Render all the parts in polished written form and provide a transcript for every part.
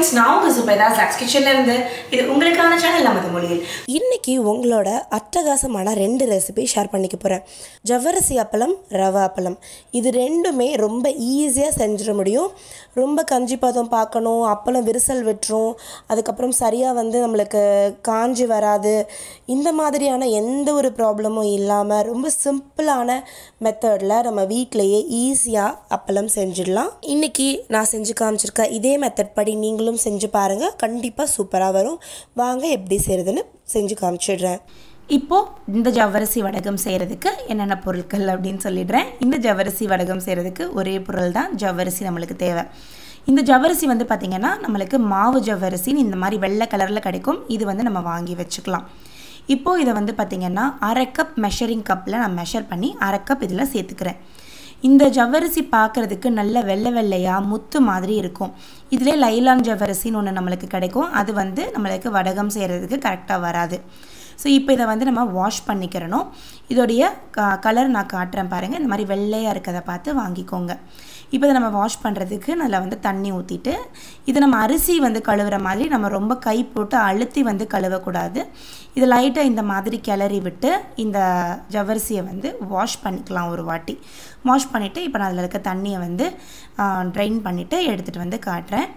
friends, now this is zacs kitchen இது உங்களுக்கான channel நமது மொழியில். இன்னைக்கு உங்களோட அட்டகாசமான ரெண்டு ரெசிபி ஷேர் பண்ணிக்க போறேன். ஜவ்வரிசி அப்பளம், ரவா அப்பளம். இது ரெண்டுமே ரொம்ப ஈஸியா செஞ்சிர முடியும். ரொம்ப கஞ்சி பதம் பார்க்கணும், அப்பளம் விரிசல் விட்டுரும், அதுக்கு அப்புறம் சரியா நம்மளுக்கு காஞ்சி வராது. இந்த மாதிரியான எந்த ஒரு ப்ராப்ளமும் இல்லாம ரொம்ப சிம்பிளான மெத்தட்ல நம்ம வீட்லயே ஈஸியா அப்பளம் செஞ்சிடலாம். இன்னைக்கு நான் செஞ்சு காமிச்சிருக்க இதே மெத்தட் படி நீங்களும் செஞ்சு பாருங்க. கண்டிப்பா சூப்பரா வரும். வாங்க எப்படி செய்யறதுன்னு செஞ்சு காமிச்சிடுறேன். இப்போ இந்த ஜவ்வரிசி வடகம் செய்யறதுக்கு என்னென்ன பொருட்கள் அப்படின்னு சொல்லிடுறேன். இந்த ஜவ்வரிசி வடகம் செய்யறதுக்கு ஒரே பொருள் தான் ஜவ்வரிசி நம்மளுக்கு தேவை. இந்த ஜவ்வரிசி பார்த்தீங்கன்னா நம்மளுக்கு மாவு ஜவ்வரிசின்னு இந்த மாதிரி வெள்ளை கலரில் கிடைக்கும். இது நம்ம வாங்கி வச்சுக்கலாம். இப்போது இதை பார்த்தீங்கன்னா அரை கப் மெஷரிங் கப்பில் நான் மெஷர் பண்ணி அரை கப் இதில் சேர்த்துக்கிறேன். இந்த ஜவ்வரிசி பார்க்குறதுக்கு நல்ல வெள்ளை வெள்ளையாக முத்து மாதிரி இருக்கும். இதிலே லைலான் ஜவ்வரிசின்னு ஒன்று நம்மளுக்கு கிடைக்கும். அது நம்மளுக்கு வடகம் செய்கிறதுக்கு கரெக்டாக வராது. ஸோ இப்போ இதை நம்ம வாஷ் பண்ணிக்கிறணும். இதோடைய கலர் நான் காட்டுறேன் பாருங்கள். இந்த மாதிரி வெள்ளையாக இருக்கிறத பார்த்து வாங்கிக்கோங்க. இப்போ இதை நம்ம வாஷ் பண்ணுறதுக்கு நல்லா தண்ணி ஊற்றிட்டு இதை நம்ம அரிசி கழுவுற மாதிரி நம்ம ரொம்ப கை போட்டு அழுத்தி கழுவக்கூடாது. இது லைட்டாக இந்த மாதிரி கிளறி விட்டு இந்த ஜவ்வரிசியை வாஷ் பண்ணிக்கலாம். ஒரு வாட்டி வாஷ் பண்ணிவிட்டு இப்போ நான் அதில் இருக்க தண்ணியை ட்ரைன் பண்ணிவிட்டு எடுத்துகிட்டு காட்டுறேன்.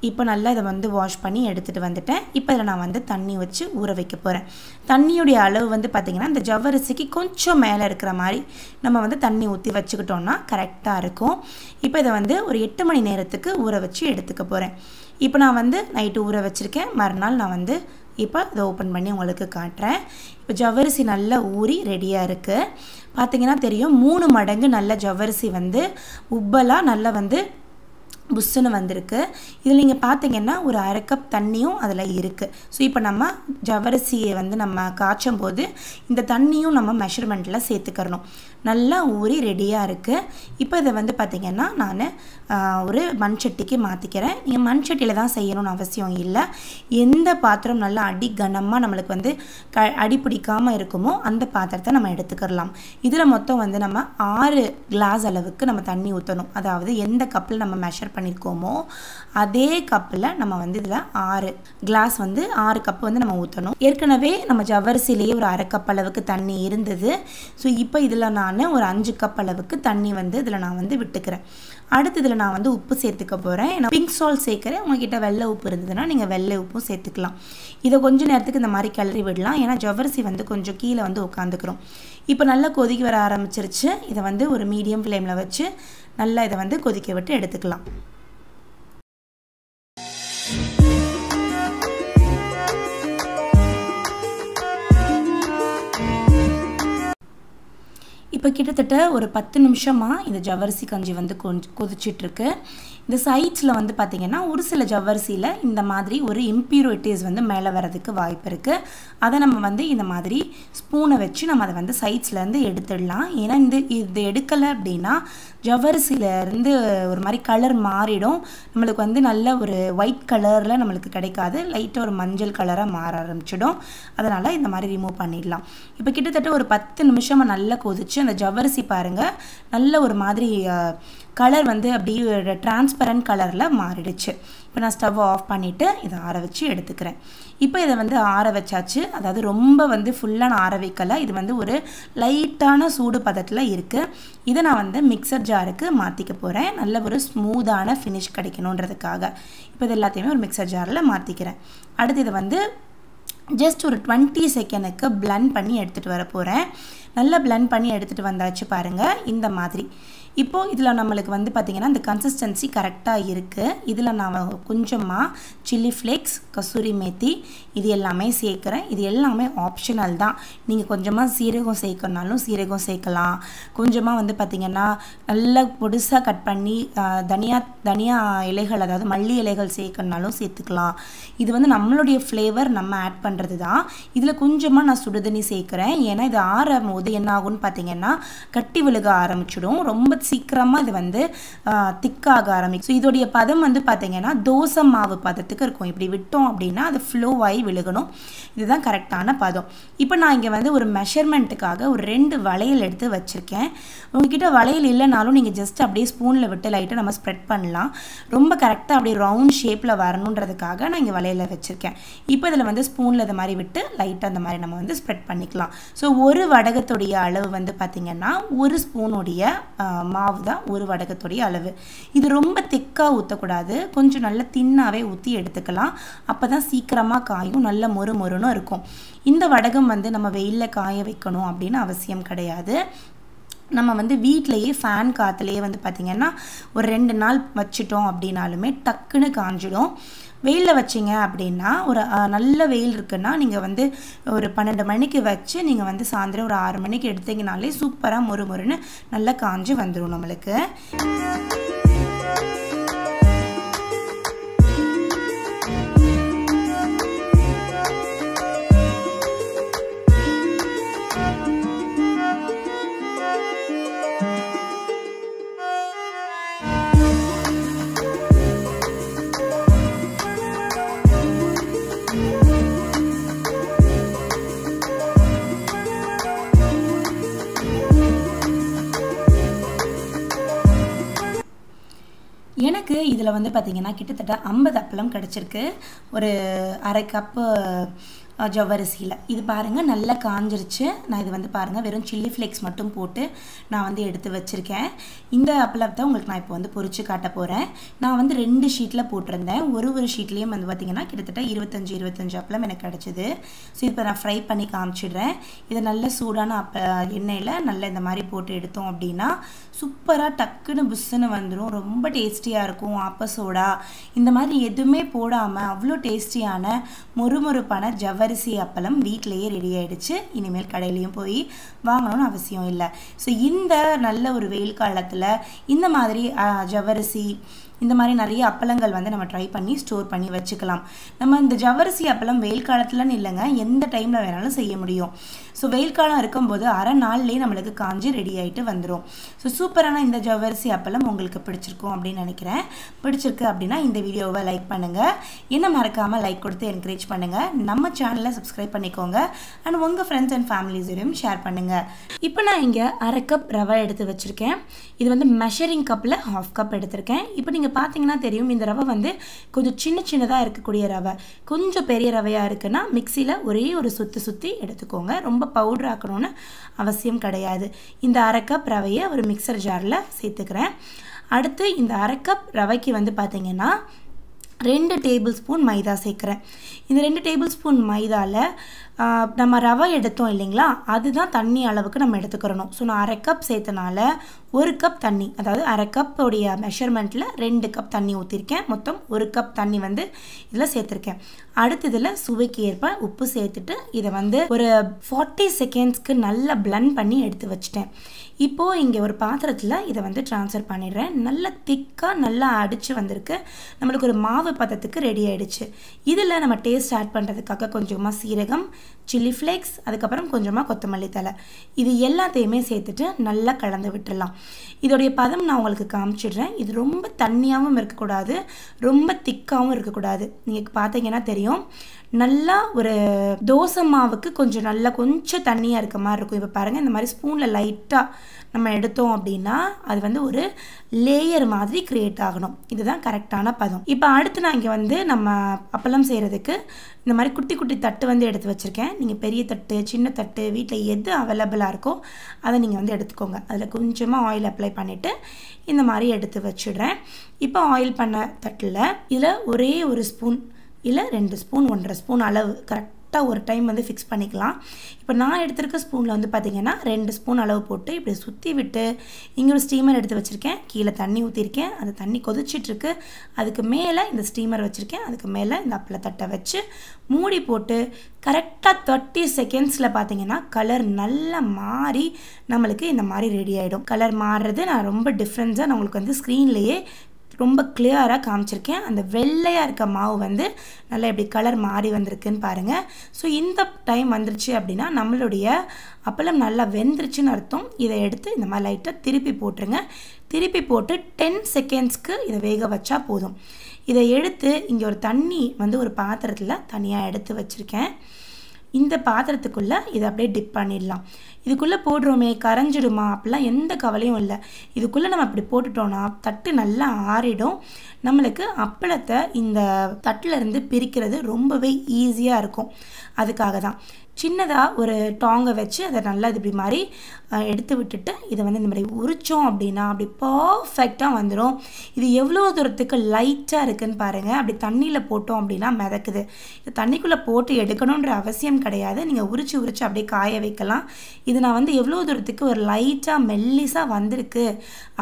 இப்போ நல்லா இதை வாஷ் பண்ணி எடுத்துகிட்டு வந்துட்டேன். இப்போ இதில் நான் தண்ணி வச்சு ஊற வைக்க போகிறேன். தண்ணியுடைய அளவு பார்த்திங்கன்னா இந்த ஜவ்வரிசிக்கு கொஞ்சம் மேலே இருக்கிற மாதிரி நம்ம தண்ணி ஊற்றி வச்சுக்கிட்டோன்னா கரெக்டாக இருக்கும். இப்போ இதை ஒரு 8 மணி நேரத்துக்கு ஊற வச்சு எடுத்துக்க போகிறேன். இப்போ நான் நைட்டு ஊற வச்சுருக்கேன். மறுநாள் நான் இப்போ இதை ஓப்பன் பண்ணி உங்களுக்கு காட்டுறேன். இப்போ ஜவ்வரிசி நல்லா ஊறி ரெடியாக இருக்குது. பார்த்திங்கன்னா தெரியும் 3 மடங்கு நல்ல ஜவ்வரிசி உப்பலாக நல்லா புஷ்ஷுன்னு வந்திருக்கு. இதில் நீங்கள் பார்த்தீங்கன்னா ஒரு அரை கப் தண்ணியும் அதில் இருக்குது. ஸோ இப்போ நம்ம ஜவ்வரிசியை நம்ம காய்ச்சும் போது இந்த தண்ணியும் நம்ம மெஷர்மெண்ட்டில் சேர்த்துக்கிறணும். நல்லா ஊறி ரெடியாக இருக்குது. இப்போ இதை பார்த்திங்கன்னா நான் ஒரு மண் சட்டிக்கு மாற்றிக்கிறேன். நீங்கள் மண் சட்டியில் தான் செய்யணும்னு அவசியம் இல்லை. எந்த பாத்திரம் நல்லா அடி கனமாக நம்மளுக்கு அடி பிடிக்காமல் இருக்குமோ அந்த பாத்திரத்தை நம்ம எடுத்துக்கிடலாம். இதில் மொத்தம் நம்ம 6 கிளாஸ் அளவுக்கு நம்ம தண்ணி ஊற்றணும். அதாவது எந்த கப்பில் நம்ம மெஷர் பண்ணியிருக்கோமோ அதே கப்பில் நம்ம இதில் 6 கிளாஸ் 6 கப்பு நம்ம ஊற்றணும். ஏற்கனவே நம்ம ஜவ்வரிசிலேயே ஒரு அரை கப் அளவுக்கு தண்ணி இருந்தது. ஸோ இப்போ இதில் நான் ஒரு 5 கப் அளவுக்கு தண்ணி இதில் நான் விட்டுக்கிறேன். அடுத்து இதில் நான் உப்பு சேர்த்துக்க போகிறேன். நான் பிங்க் சால்ட் சேர்க்குறேன். உங்ககிட்ட வெள்ளை உப்பு இருந்ததுன்னா நீங்கள் வெள்ளை உப்பும் சேர்த்துக்கலாம். இதை கொஞ்சம் நேரத்துக்கு இந்த மாதிரி கிளறி விடலாம். ஏன்னா ஜவ்வரிசி கொஞ்சம் கீழே உட்காந்துக்கிறோம். இப்போ நல்லா கொதிக்க வர ஆரம்பிச்சிருச்சு. இதை ஒரு மீடியம் ஃப்ளேமில் வச்சு நல்லா இதை கொதிக்க விட்டு எடுத்துக்கலாம். இப்போ கிட்டத்தட்ட ஒரு 10 நிமிஷமாக இந்த ஜவ்வரிசி கஞ்சி கொதிச்சிட்ருக்கு. இந்த சைட்ஸில் பார்த்திங்கன்னா ஒரு சில ஜவ்வரிசியில் இந்த மாதிரி ஒரு இம்பியூரிட்டிஸ் மேலே வரதுக்கு வாய்ப்பு இருக்குது. அதை நம்ம இந்த மாதிரி ஸ்பூனை வச்சு நம்ம அதை சைட்ஸ்லேருந்து எடுத்துடலாம். ஏன்னா இது எடுக்கலை அப்படின்னா ஜவ்வரிசியிலேருந்து ஒரு மாதிரி கலர் மாறிடும். நம்மளுக்கு நல்ல ஒரு ஒயிட் கலரில் நம்மளுக்கு கிடைக்காது. லைட்டாக ஒரு மஞ்சள் கலராக மாற ஆரம்பிச்சிடும். அதனால் இந்த மாதிரி ரிமூவ் பண்ணிடலாம். இப்போ கிட்டத்தட்ட ஒரு 10 நிமிஷமாக நல்லா கொதிச்சு அந்த ஜவ்வரிசி பாருங்கள் நல்ல ஒரு மாதிரி கலர் அப்படியே டிரான்ஸ்பரண்ட் கலரில் மாறிடுச்சு. இப்போ நான் ஸ்டவ் ஆஃப் பண்ணிவிட்டு இதை ஆற வச்சு எடுத்துக்கிறேன். இப்போ இதை ஆற வச்சாச்சு. அதாவது ரொம்ப ஃபுல்லாக நான் ஆற வைக்கலை. இது ஒரு லைட்டான சூடு பதத்தில் இருக்குது. இதை நான் மிக்சர் ஜாருக்கு மாற்றிக்க போகிறேன். நல்ல ஒரு ஸ்மூத்தான ஃபினிஷ் கிடைக்கணுன்றதுக்காக இப்போ இது எல்லாத்தையுமே ஒரு மிக்சர் ஜாரில் மாற்றிக்கிறேன். அடுத்து இதை ஜஸ்ட் ஒரு 20 செகண்டுக்கு பிளெண்ட் பண்ணி எடுத்துகிட்டு வர போகிறேன். நல்லா பிளெண்ட் பண்ணி எடுத்துகிட்டு வந்தாச்சு பாருங்கள் இந்த மாதிரி. இப்போது இதில் நம்மளுக்கு பார்த்திங்கன்னா இந்த கன்சிஸ்டன்சி கரெக்டாக இருக்குது. இதில் நான் கொஞ்சமாக சில்லி ஃப்ளேக்ஸ், கசூரி மேத்தி இது எல்லாமே சேர்க்குறேன். இது எல்லாமே ஆப்ஷனல் தான். நீங்கள் கொஞ்சமாக சீரகம் சேர்க்கணுனாலும் சீரகம் சேர்க்கலாம். கொஞ்சமாக பார்த்திங்கன்னா நல்லா பொடிசாக கட் பண்ணி தனியா இலைகள், அதாவது மல்லி இலைகள் சேர்க்கணுனாலும் சேர்த்துக்கலாம். இது நம்மளுடைய ஃப்ளேவர் நம்ம ஆட் பண்ணுறது தான். இதில் கொஞ்சமாக நான் சுடுதண்ணி சேர்க்குறேன். ஏன்னா இது ஆறும் போது என்ன ஆகும்னு பார்த்திங்கன்னா கட்டி விழுக ஆரம்பிச்சிடும். ரொம்ப சீக்கிரமாக இது வந்து திக்காக ஆரம்பிக்கும். ஸோ இதோடைய பதம் வந்து பார்த்திங்கன்னா தோசை மாவு பதத்துக்கு இருக்கும். இப்படி விட்டோம் அப்படின்னா அது ஃப்ளோ ஆகி விழுகணும். இதுதான் கரெக்டான பதம். இப்போ நான் இங்கே வந்து ஒரு மெஷர்மெண்ட்டுக்காக ஒரு 2 வளையல் எடுத்து வச்சுருக்கேன். உங்ககிட்ட வளையல் இல்லைனாலும் நீங்கள் ஜஸ்ட் அப்படியே ஸ்பூனில் விட்டு லைட்டாக நம்ம ஸ்ப்ரெட் பண்ணலாம். ரொம்ப கரெக்டாக அப்படியே ரவுண்ட் ஷேப்பில் வரணுன்றதுக்காக நான் இங்கே வளையலில் வச்சுருக்கேன். இப்போ இதில் வந்து ஸ்பூனில் இது மாதிரி விட்டு லைட்டாக அந்த மாதிரி நம்ம வந்து ஸ்ப்ரெட் பண்ணிக்கலாம். ஸோ ஒரு வடகத்துடைய அளவு வந்து பார்த்திங்கன்னா ஒரு ஸ்பூனுடைய மாவு தான் ஒரு வடகத்துடைய அளவு. இது ரொம்ப திக்காக ஊற்றக்கூடாது, கொஞ்சம் நல்லா தின்னாகவே ஊற்றி எடுத்துக்கலாம். அப்போ தான் சீக்கிரமாக காயும் நல்ல மொறு மொறுன்னு இருக்கும். இந்த வடகம் வந்து நம்ம வெயிலில் காய வைக்கணும் அப்படின்னு அவசியம் கிடையாது. நம்ம வந்து வீட்டிலையே ஃபேன் காற்றுலையே வந்து பார்த்திங்கன்னா ஒரு 2 நாள் வச்சிட்டோம் அப்படின்னாலுமே டக்குன்னு காஞ்சிடும். வெயிலில் வச்சிங்க அப்படின்னா ஒரு நல்ல வெயில் இருக்குன்னா நீங்கள் வந்து ஒரு 12 மணிக்கு வச்சு நீங்கள் வந்து சாயந்தரம் ஒரு 6 மணிக்கு எடுத்தீங்கனாலே சூப்பராக மொறு மொறுன்னு நல்லா காஞ்சி வந்துடும் நம்மளுக்கு. எனக்கு இதில் வந்து பார்த்திங்கன்னா கிட்டத்தட்ட 50 அப்பளம் கிடச்சிருக்கு ஒரு 1/2 கப்பு ஜவ்வரிசியில். இது பாருங்கள் நல்லா காஞ்சிருச்சு. நான் இது வந்து பாருங்கள் வெறும் சில்லி ஃப்ளேக்ஸ் மட்டும் போட்டு நான் வந்து எடுத்து வச்சுருக்கேன். இந்த அப்பளத்தை உங்களுக்கு நான் இப்போ வந்து பொரிச்சு காட்ட போகிறேன். நான் வந்து 2 ஷீட்டில் போட்டிருந்தேன். ஒரு ஷீட்லேயும் வந்து பார்த்திங்கன்னா கிட்டத்தட்ட 25 அப்பளம் எனக்கு கிடச்சிது. ஸோ இப்போ நான் ஃப்ரை பண்ணி காமிச்சிடுறேன். இதை நல்ல சூடான எண்ணெயில் நல்லா இந்த மாதிரி போட்டு எடுத்தோம் அப்படின்னா சூப்பராக டக்குன்னு புஷ்ஷுன்னு வந்துடும். ரொம்ப டேஸ்டியாக இருக்கும். ஆப்பசோடா இந்த மாதிரி எதுவுமே போடாமல் அவ்வளோ டேஸ்டியான மொறுமொறுப்பான ஜவ்வரிசி அப்பளம் வீட்டிலையே ரெடி ஆகிடுச்சு. இனிமேல் கடையிலையும் போய் வாங்கணும்னு அவசியம் இல்லை. ஸோ இந்த நல்ல ஒரு வெயில் காலத்தில் இந்த மாதிரி ஜவ்வரிசி இந்த மாதிரி நிறைய அப்பளங்கள் வந்து நம்ம ட்ரை பண்ணி ஸ்டோர் பண்ணி வச்சுக்கலாம். நம்ம இந்த ஜவ்வரிசி அப்பளம் வெயில் காலத்துலன்னு இல்லைங்க, எந்த டைமில் வேணாலும் செய்ய முடியும். ஸோ வெயில் காலம் இருக்கும்போது அரை நாள்லேயே நம்மளுக்கு காஞ்சி ரெடி ஆகிட்டு வந்துடும். ஸோ சூப்பரான இந்த ஜவ்வரிசி அப்பளம் உங்களுக்கு பிடிச்சிருக்கும் அப்படின்னு நினைக்கிறேன். பிடிச்சிருக்கு அப்படின்னா இந்த வீடியோவை லைக் பண்ணுங்கள். என்ன மறக்காமல் லைக் கொடுத்து என்கரேஜ் பண்ணுங்கள். நம்ம சேனலை சப்ஸ்கிரைப் பண்ணிக்கோங்க. அண்ட் உங்கள் ஃப்ரெண்ட்ஸ் அண்ட் ஃபேமிலிஸையும் ஷேர் பண்ணுங்கள். இப்போ நான் இங்கே 1/2 கப் ரவை எடுத்து வச்சுருக்கேன். இது வந்து மெஷரிங் கப்பில் 1/2 கப் எடுத்திருக்கேன். இப்போ நீங்கள் பார்த்தீங்கன்னா தெரியும் இந்த ரவை வந்து கொஞ்சம் சின்னதாக இருக்கக்கூடிய ரவை. கொஞ்சம் பெரிய ரவையாக இருக்குன்னா மிக்சியில் ஒரே ஒரு சுற்றி எடுத்துக்கோங்க. ரொம்ப பவுடர் ஆக்கணும்னு அவசியம் கிடையாது. இந்த 1/2 கப் ரவையை ஒரு மிக்சர் ஜாரில் சேர்த்துக்கிறேன். அடுத்து இந்த 1/2 கப் ரவைக்கு வந்து பார்த்திங்கன்னா 2 டேபிள் ஸ்பூன் மைதா சேர்க்குறேன். இந்த 2 டேபிள் ஸ்பூன் மைதாவில் நம்ம ரவை எடுத்தோம் இல்லைங்களா, அதுதான் தண்ணி அளவுக்கு நம்ம எடுத்துக்கிறணும். ஸோ நான் 1/2 கப் சேர்த்தனால 1 கப் தண்ணி, அதாவது 1/2 கப்போடைய மெஷர்மெண்ட்டில் 2 கப் தண்ணி ஊற்றிருக்கேன். மொத்தம் 1 கப் தண்ணி வந்து இதில் சேர்த்துருக்கேன். அடுத்ததில் சுவைக்கு ஏற்ப உப்பு சேர்த்துட்டு இதை வந்து ஒரு 40 செகண்ட்ஸ்க்கு நல்லா பிளெண்ட் பண்ணி எடுத்து வச்சுட்டேன். இப்போது இங்கே ஒரு பாத்திரத்தில் இதை வந்து ட்ரான்ஸ்ஃபர் பண்ணிடுறேன். நல்லா திக்காக நல்லா அடித்து வந்திருக்கு. நம்மளுக்கு ஒரு மாவு பதத்துக்கு ரெடி ஆகிடுச்சு. இதில் நம்ம டேஸ்ட் ஆட் பண்ணுறதுக்காக கொஞ்சமாக சீரகம், சில்லி ஃப்ளேக்ஸ், அதுக்கப்புறம் கொஞ்சமாக கொத்தமல்லி தழை, இது எல்லாத்தையுமே சேர்த்துட்டு நல்லா கலந்து விட்டுடலாம். இதோடைய பதம் நான் உங்களுக்கு காமிச்சிடுறேன். இது ரொம்ப தண்ணியாகவும் இருக்கக்கூடாது, ரொம்ப திக்காகவும் இருக்கக்கூடாது. நீங்கள் பார்த்தீங்கன்னா தெரியும், நல்லா ஒரு தோசை மாவுக்கு கொஞ்சம் தண்ணியாக இருக்க மாதிரி இருக்கும். இப்போ பாருங்கள், இந்த மாதிரி ஸ்பூனில் லைட்டாக நம்ம எடுத்தோம் அப்படின்னா அது வந்து ஒரு லேயர் மாதிரி க்ரியேட் ஆகணும். இதுதான் கரெக்டான பதம். இப்போ அடுத்து நான் இங்கே வந்து நம்ம அப்பளம் செய்கிறதுக்கு இந்த மாதிரி குட்டி குட்டி தட்டு வந்து எடுத்து வச்சுருக்கேன். நீங்கள் பெரிய தட்டு, சின்ன தட்டு, வீட்டில் எது அவைலபிளாக இருக்கோ அதை நீங்கள் வந்து எடுத்துக்கோங்க. அதில் கொஞ்சமாக ஆயில் அப்ளை பண்ணிவிட்டு இந்த மாதிரி எடுத்து வச்சுடுறேன். இப்போ ஆயில் பண்ண தட்டில் இதில் ஒரே ஒரு ஸ்பூன் இல்லை 2 ஸ்பூன் 1.5 ஸ்பூன் அளவு கரெக்டாக ஒரு டைம் வந்து ஃபிக்ஸ் பண்ணிக்கலாம். இப்போ நான் எடுத்திருக்க ஸ்பூனில் வந்து பார்த்திங்கன்னா 2 ஸ்பூன் அளவு போட்டு இப்படி சுற்றி விட்டு இங்கே ஒரு ஸ்டீமர் எடுத்து வச்சுருக்கேன். கீழே தண்ணி ஊற்றிருக்கேன். அந்த தண்ணி கொதிச்சிட்ருக்கு. அதுக்கு மேலே இந்த ஸ்டீமர் வச்சுருக்கேன். அதுக்கு மேலே இந்த அப்பளத்தட்டை வச்சு மூடி போட்டு கரெக்டாக 30 செகண்ட்ஸில் பார்த்திங்கன்னா கலர் நல்லா மாறி நம்மளுக்கு இந்த மாதிரி ரெடி ஆகிடும். கலர் மாறுறது நான் ரொம்ப டிஃப்ரென்ஸாக நான் உங்களுக்கு வந்து ஸ்க்ரீன்லேயே ரொம்ப கிளியராக காமிச்சிருக்கேன். அந்த வெள்ளையாக இருக்க மாவு வந்து நல்லா எப்படி கலர் மாறி வந்திருக்குன்னு பாருங்கள். ஸோ இந்த டைம் வந்துருச்சு அப்படின்னா நம்மளுடைய அப்பளம் நல்லா வெந்துருச்சுன்னு அர்த்தம். இதை எடுத்து இந்த மாதிரி லைட்டாக திருப்பி போட்டுருங்க. திருப்பி போட்டு 10 செகண்ட்ஸ்க்கு இதை வேக வச்சா போதும். இதை எடுத்து இங்கே ஒரு தண்ணி வந்து ஒரு பாத்திரத்தில் தனியாக எடுத்து வச்சுருக்கேன். இந்த பாத்திரத்துக்குள்ளே இதை அப்படியே டிப் பண்ணிடலாம். இதுக்குள்ளே போடுறோமே கரைஞ்சிடுமா அப்படிலாம் எந்த கவலையும் இல்லை. இதுக்குள்ளே நம்ம அப்படி போட்டுட்டோன்னா தட்டு நல்லா ஆறிடும். நம்மளுக்கு அப்பளத்தை இந்த தட்டிலேருந்து பிரிக்கிறது ரொம்பவே ஈஸியாக இருக்கும். அதுக்காக தான் சின்னதாக ஒரு டாங்கை வச்சு அதை நல்லா இது இப்படி மாதிரி எடுத்து விட்டுட்டு இதை வந்து இந்த மாதிரி உரித்தோம் அப்படின்னா அப்படி பர்ஃபெக்டாக வந்துடும். இது எவ்வளோ தூரத்துக்கு லைட்டாக இருக்குதுன்னு பாருங்கள். அப்படி தண்ணியில் போட்டோம் அப்படின்னா மிதக்குது. இது தண்ணிக்குள்ளே போட்டு எடுக்கணுன்ற அவசியம் கிடையாது. நீங்கள் உரிச்சு அப்படியே காய வைக்கலாம். இது நான் வந்து எவ்வளோ தூரத்துக்கு ஒரு லைட்டாக மெல்லிஸாக வந்திருக்கு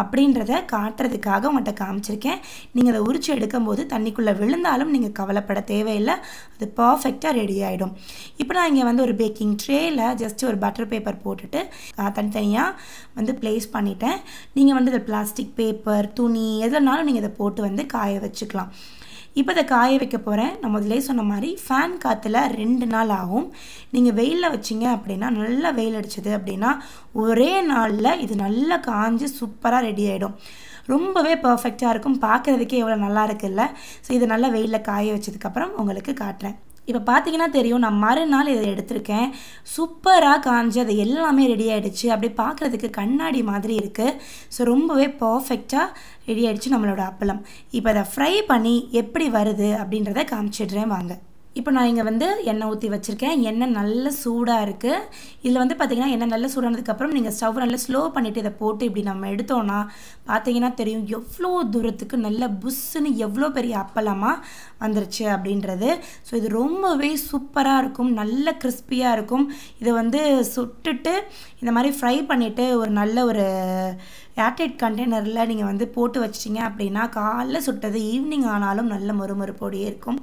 அப்படின்றத காட்டுறதுக்காக உங்கள்கிட்ட காமிச்சிருக்கேன். நீங்கள் அதை உரிச்சு எடுக்கும்போது தண்ணிக்குள்ளே விழுந்தாலும் நீங்கள் கவலைப்பட தேவையில்லை. அது பர்ஃபெக்டாக ரெடி ஆகிடும். இப்போ நான் இங்கே வந்து ஒரு பேக்கிங் ட்ரேயில் ஜஸ்ட் ஒரு பட்டர் பேப்பர் போட்டுட்டு தனித்தனியாக வந்து ப்ளேஸ் பண்ணிட்டேன். நீங்கள் வந்து இதை பிளாஸ்டிக் பேப்பர் துணி எதுனாலும் நீங்கள் இதை போட்டு வந்து காய வச்சுக்கலாம். இப்போ இதை காய வைக்க போகிறேன். நான் முதலே சொன்ன மாதிரி ஃபேன் காற்றுல 2 நாள் ஆகும். நீங்கள் வெயிலில் வச்சிங்க அப்படின்னா நல்லா வெயில் அடிச்சது அப்படின்னா ஒரே நாளில் இது நல்லா காஞ்சு சூப்பராக ரெடி ஆகிடும். ரொம்பவே பர்ஃபெக்டாக இருக்கும். பார்க்குறதுக்கே எவ்வளோ நல்லா இருக்குல்ல. ஸோ இதை நல்லா வெயிலில் காய வச்சதுக்கப்புறம் உங்களுக்கு காட்டுறேன். இப்போ பார்த்தீங்கன்னா தெரியும், நான் மறுநாள் இதை எடுத்திருக்கேன். சூப்பராக காஞ்சு அது எல்லாமே ரெடி ஆகிடுச்சு. அப்படி பார்க்குறதுக்கு கண்ணாடி மாதிரி இருக்குது. ஸோ ரொம்பவே பர்ஃபெக்டாக ரெடி ஆகிடுச்சு நம்மளோட அப்பளம். இப்போ அதை ஃப்ரை பண்ணி எப்படி வருது அப்படின்றத காமிச்சிடுறேன் வாங்க. இப்போ நான் இங்கே வந்து எண்ணெய் ஊற்றி வச்சுருக்கேன். எண்ணெய் நல்ல சூடாக இருக்குது. இதில் வந்து பார்த்திங்கன்னா எண்ணெய் நல்ல சூடானதுக்கப்புறம் நீங்கள் ஸ்டவ் நல்லா ஸ்லோ பண்ணிவிட்டு இதை போட்டு இப்படி நம்ம எடுத்தோன்னா பார்த்தீங்கன்னா தெரியும் எவ்வளோ தூரத்துக்கு நல்ல புஷ்ஷுன்னு எவ்வளோ பெரிய அப்பளமாக வந்துருச்சு அப்படின்றது. ஸோ இது ரொம்பவே சூப்பராக இருக்கும். நல்ல கிறிஸ்பியாக இருக்கும். இதை வந்து சுட்டுட்டு இந்த மாதிரி ஃப்ரை பண்ணிவிட்டு ஒரு நல்ல ஒரு ஏர்டைட் கண்டெய்னரில் நீங்கள் வந்து போட்டு வச்சிட்டிங்க அப்படின்னா காலைல சுட்டது ஈவினிங் ஆனாலும் நல்ல மொறுமொறுப்போடையே இருக்கும்.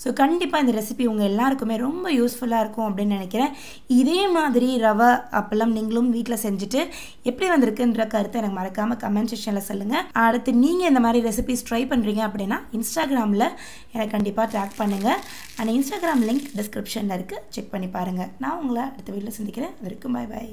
ஸோ கண்டிப்பாக இந்த ரெசிபி உங்கள் எல்லாருக்குமே ரொம்ப யூஸ்ஃபுல்லாக இருக்கும் அப்படின்னு நினைக்கிறேன். இதே மாதிரி ரவை அப்பளம் நீங்களும் வீட்டில் செஞ்சுட்டு எப்படி வந்திருக்குன்ற கருத்தை எனக்கு மறக்காமல் கமெண்ட் செக்ஷனில் சொல்லுங்கள். அடுத்து நீங்கள் இந்த மாதிரி ரெசிபிஸ் ட்ரை பண்ணுறீங்க அப்படின்னா இன்ஸ்டாகிராமில் எனக்கு கண்டிப்பாக ட்ராக் பண்ணுங்கள். அண்ட் இன்ஸ்டாகிராம் லிங்க் டிஸ்கிரிப்ஷனில் இருக்குது, செக் பண்ணி பாருங்கள். நான் உங்களை அடுத்த வீட்டில் சந்திக்கிறேன். அது வரைக்கும் பை பை.